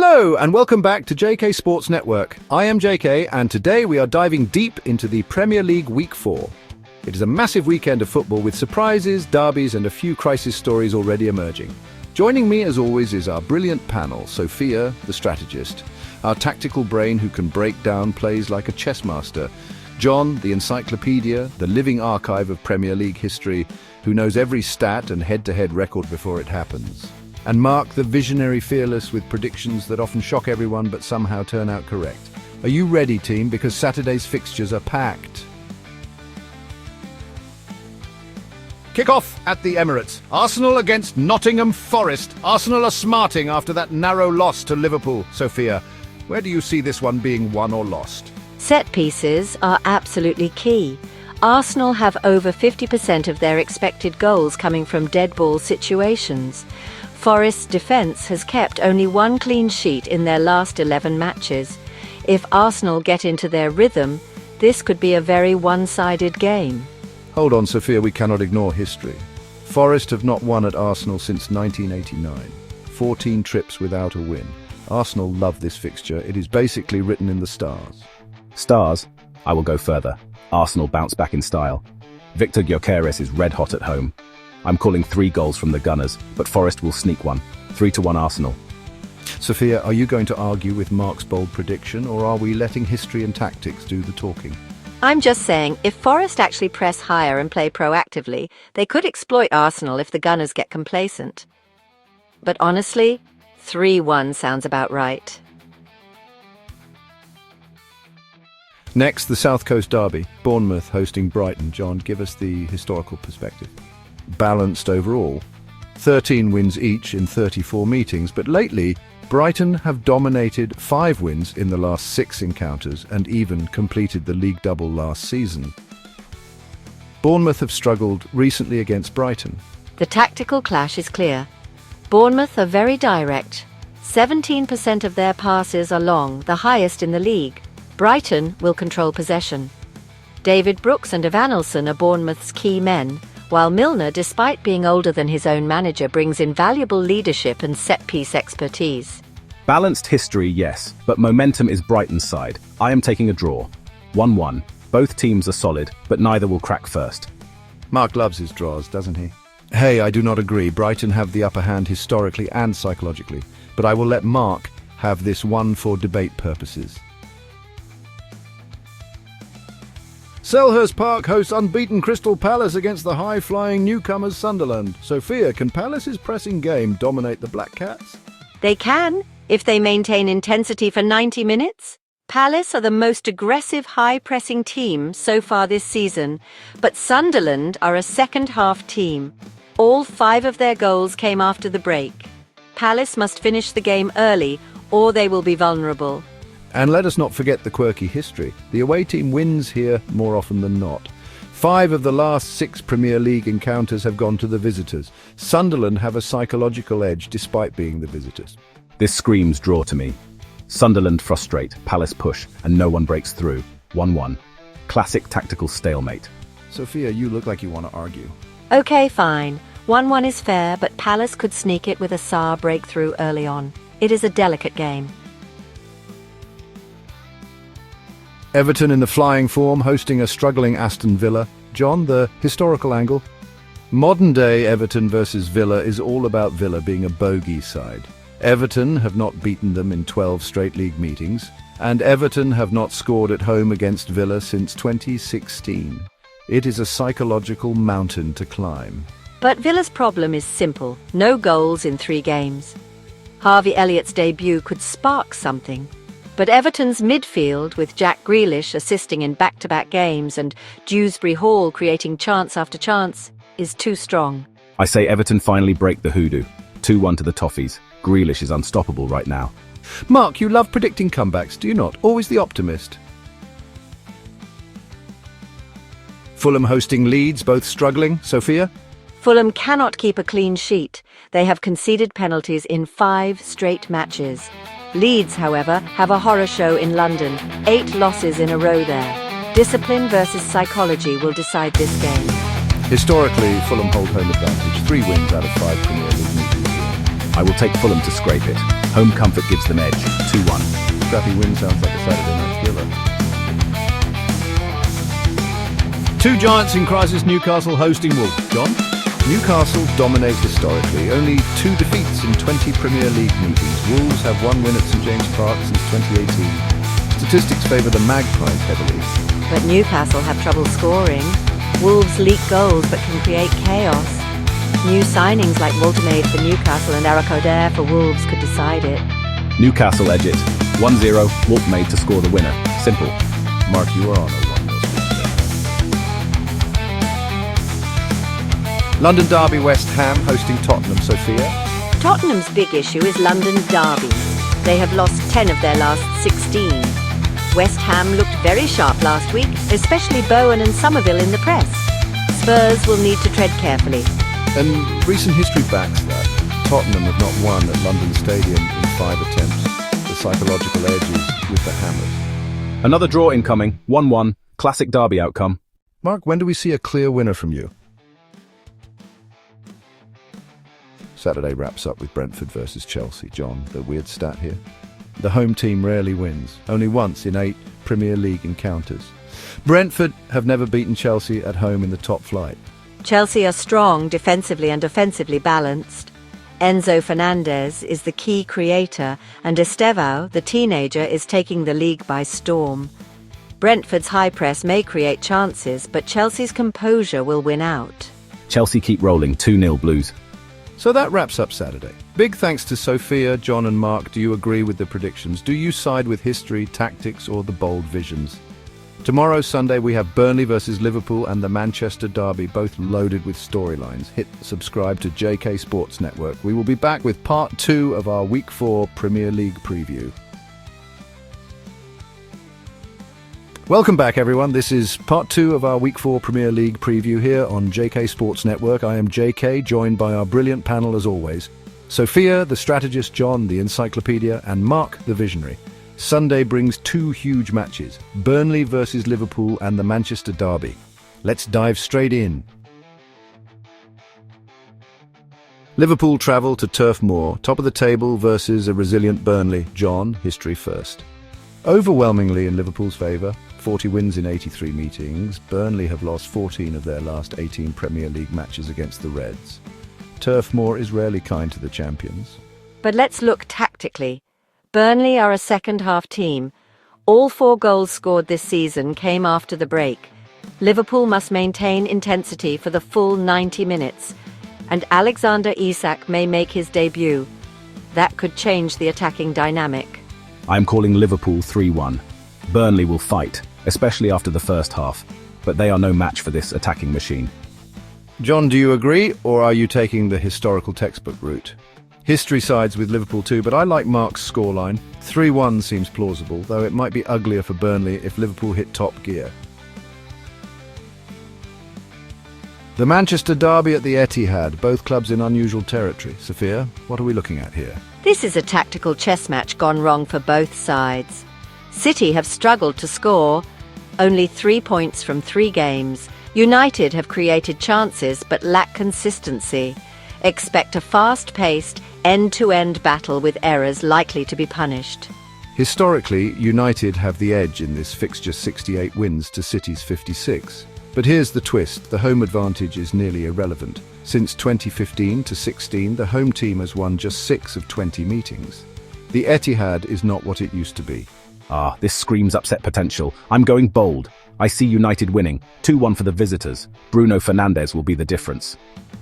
Hello and welcome back to JK Sports Network. I am JK and today we are diving deep into the Premier League Week 4. It is a massive weekend of football with surprises, derbies and a few crisis stories already emerging. Joining me as always is our brilliant panel, Sofia, the strategist, our tactical brain who can break down plays like a chess master, John, the encyclopedia, the living archive of Premier League history, who knows every stat and head-to-head record before it happens, and Marc, the visionary fearless with predictions that often shock everyone but somehow turn out correct. Are you ready, team? Because Saturday's fixtures are packed. Kick-off at the Emirates. Arsenal against Nottingham Forest. Arsenal are smarting after that narrow loss to Liverpool. Sophia, where do you see this one being won or lost? Set pieces are absolutely key. Arsenal have over 50% of their expected goals coming from dead ball situations. Forest's defence has kept only one clean sheet in their last 11 matches. If Arsenal get into their rhythm, this could be a very one-sided game. Hold on, Sophia, we cannot ignore history. Forest have not won at Arsenal since 1989. 14 trips without a win. Arsenal love this fixture. It is basically written in the stars. Stars? I will go further. Arsenal bounce back in style. Victor Gyökeres is red hot at home. I'm calling 3 goals from the Gunners, but Forest will sneak one. 3-1 Arsenal. Sophia, are you going to argue with Marc's bold prediction, or are we letting history and tactics do the talking? I'm just saying, if Forest actually press higher and play proactively, they could exploit Arsenal if the Gunners get complacent. But honestly, 3-1 sounds about right. Next, the South Coast derby. Bournemouth hosting Brighton. John, give us the historical perspective. Balanced overall. 13 wins each in 34 meetings, but lately, Brighton have dominated 5 wins in the last 6 encounters and even completed the league double last season. Bournemouth have struggled recently against Brighton. The tactical clash is clear. Bournemouth are very direct. 17% of their passes are long, the highest in the league. Brighton will control possession. David Brooks and Evanilson are Bournemouth's key men, while Milner, despite being older than his own manager, brings invaluable leadership and set-piece expertise. Balanced history, yes, but momentum is Brighton's side. I am taking a draw. 1-1. Both teams are solid, but neither will crack first. Marc loves his draws, doesn't he? Hey, I do not agree. Brighton have the upper hand historically and psychologically, but I will let Marc have this one for debate purposes. Selhurst Park hosts unbeaten Crystal Palace against the high-flying newcomers Sunderland. Sophia, can Palace's pressing game dominate the Black Cats? They can, if they maintain intensity for 90 minutes. Palace are the most aggressive high-pressing team so far this season, but Sunderland are a second-half team. All 5 of their goals came after the break. Palace must finish the game early, or they will be vulnerable. And let us not forget the quirky history. The away team wins here more often than not. 5 of the last 6 Premier League encounters have gone to the visitors. Sunderland have a psychological edge despite being the visitors. This screams draw to me. Sunderland frustrate, Palace push, and no one breaks through. 1-1. Classic tactical stalemate. Sophia, you look like you want to argue. Okay, fine. 1-1 is fair, but Palace could sneak it with a Sarr breakthrough early on. It is a delicate game. Everton in the flying form, hosting a struggling Aston Villa. John, the historical angle. Modern-day Everton versus Villa is all about Villa being a bogey side. Everton have not beaten them in 12 straight league meetings, and Everton have not scored at home against Villa since 2016. It is a psychological mountain to climb. But Villa's problem is simple. No goals in 3 games. Harvey Elliott's debut could spark something. But Everton's midfield, with Jack Grealish assisting in back-to-back games and Dewsbury Hall creating chance after chance, is too strong. I say Everton finally break the hoodoo. 2-1 to the Toffees. Grealish is unstoppable right now. Marc, you love predicting comebacks, do you not? Always the optimist. Fulham hosting Leeds, both struggling. Sophia? Fulham cannot keep a clean sheet. They have conceded penalties in 5 straight matches. Leeds, however, have a horror show in London. 8 losses in a row there. Discipline versus psychology will decide this game. Historically, Fulham hold home advantage. 3 wins out of 5 Premier League meetings. I will take Fulham to scrape it. Home comfort gives them edge. 2-1. Scrappy win sounds like a Saturday night thriller. Two giants in crisis, Newcastle hosting Wolves. John? Newcastle dominate historically, only 2 defeats in 20 Premier League meetings. Wolves have 1 win at St James Park since 2018. Statistics favour the Magpies heavily. But Newcastle have trouble scoring. Wolves leak goals but can create chaos. New signings like Waltermaid for Newcastle and Arakodair for Wolves could decide it. Newcastle edge it. 1-0, Waltermaid to score the winner. Simple. Marc, you are on a 1-0 streak. London derby, West Ham hosting Tottenham. Sofia? Tottenham's big issue is London derby. They have lost 10 of their last 16. West Ham looked very sharp last week, especially Bowen and Somerville in the press. Spurs will need to tread carefully. And recent history backs that. Tottenham have not won at London Stadium in 5 attempts. The psychological edge is with the Hammers. Another draw incoming. 1-1. Classic derby outcome. Marc, when do we see a clear winner from you? Saturday wraps up with Brentford versus Chelsea. John, the weird stat here. The home team rarely wins, only once in 8 Premier League encounters. Brentford have never beaten Chelsea at home in the top flight. Chelsea are strong, defensively and offensively balanced. Enzo Fernandez is the key creator, and Estevao, the teenager, is taking the league by storm. Brentford's high press may create chances, but Chelsea's composure will win out. Chelsea keep rolling. 2-0 Blues. So that wraps up Saturday. Big thanks to Sofia, John and Marc. Do you agree with the predictions? Do you side with history, tactics or the bold visions? Tomorrow, Sunday, we have Burnley versus Liverpool and the Manchester derby, both loaded with storylines. Hit subscribe to JK Sports Network. We will be back with part 2 of our Week 4 Premier League preview. Welcome back, everyone. This is part 2 of our Week 4 Premier League preview here on JK Sports Network. I am JK, joined by our brilliant panel as always. Sofia, the strategist, John, the encyclopedia, and Marc, the visionary. Sunday brings 2 huge matches, Burnley versus Liverpool and the Manchester derby. Let's dive straight in. Liverpool travel to Turf Moor, top of the table versus a resilient Burnley. John, history first. Overwhelmingly in Liverpool's favour, 40 wins in 83 meetings. Burnley have lost 14 of their last 18 Premier League matches against the Reds. Turf Moor is rarely kind to the champions. But let's look tactically. Burnley are a second-half team. All 4 goals scored this season came after the break. Liverpool must maintain intensity for the full 90 minutes. And Alexander Isak may make his debut. That could change the attacking dynamic. I'm calling Liverpool 3-1. Burnley will fight, especially after the first half, but they are no match for this attacking machine. John, do you agree, or are you taking the historical textbook route? History sides with Liverpool too, but I like Marc's scoreline. 3-1 seems plausible, though it might be uglier for Burnley if Liverpool hit top gear. The Manchester derby at the Etihad, both clubs in unusual territory. Sofia, what are we looking at here? This is a tactical chess match gone wrong for both sides. City have struggled to score, only 3 points from 3 games. United have created chances but lack consistency. Expect a fast-paced, end-to-end battle with errors likely to be punished. Historically, United have the edge in this fixture, 68 wins to City's 56. But here's the twist, the home advantage is nearly irrelevant. Since 2015 to 16, the home team has won just 6 of 20 meetings. The Etihad is not what it used to be. This screams upset potential. I'm going bold. I see United winning. 2-1 for the visitors. Bruno Fernandes will be the difference.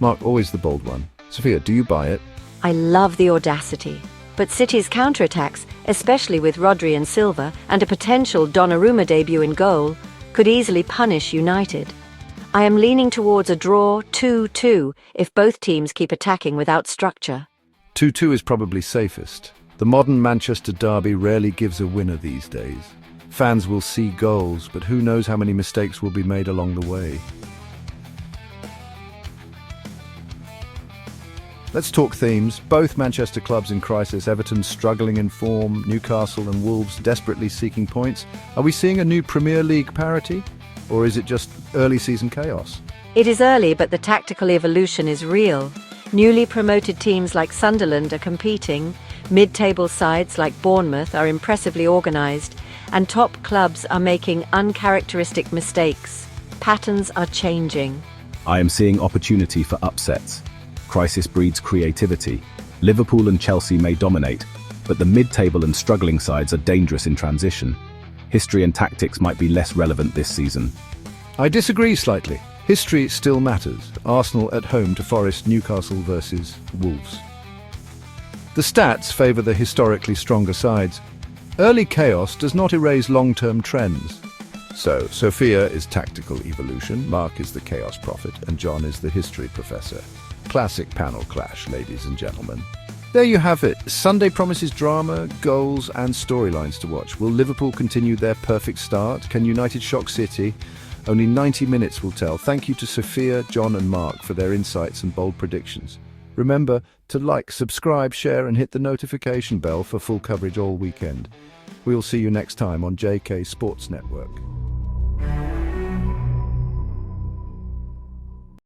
Marc, always the bold one. Sofia, do you buy it? I love the audacity. But City's counterattacks, especially with Rodri and Silva, and a potential Donnarumma debut in goal, could easily punish United. I am leaning towards a draw 2-2 if both teams keep attacking without structure. 2-2 is probably safest. The modern Manchester derby rarely gives a winner these days. Fans will see goals, but who knows how many mistakes will be made along the way. Let's talk themes. Both Manchester clubs in crisis, Everton struggling in form, Newcastle and Wolves desperately seeking points. Are we seeing a new Premier League parity? Or is it just early season chaos? It is early, but the tactical evolution is real. Newly promoted teams like Sunderland are competing, mid-table sides like Bournemouth are impressively organised, and top clubs are making uncharacteristic mistakes. Patterns are changing. I am seeing opportunity for upsets. Crisis breeds creativity. Liverpool and Chelsea may dominate, but the mid-table and struggling sides are dangerous in transition. History and tactics might be less relevant this season. I disagree slightly. History still matters. Arsenal at home to Forest, Newcastle versus Wolves. The stats favour the historically stronger sides. Early chaos does not erase long-term trends. So, Sofia is tactical evolution, Marc is the chaos prophet, and John is the history professor. Classic panel clash, ladies and gentlemen. There you have it. Sunday promises drama, goals and storylines to watch. Will Liverpool continue their perfect start? Can United shock City? Only 90 minutes will tell. Thank you to Sofia, John and Marc for their insights and bold predictions. Remember to like, subscribe, share and hit the notification bell for full coverage all weekend. We'll see you next time on JK Sports Network.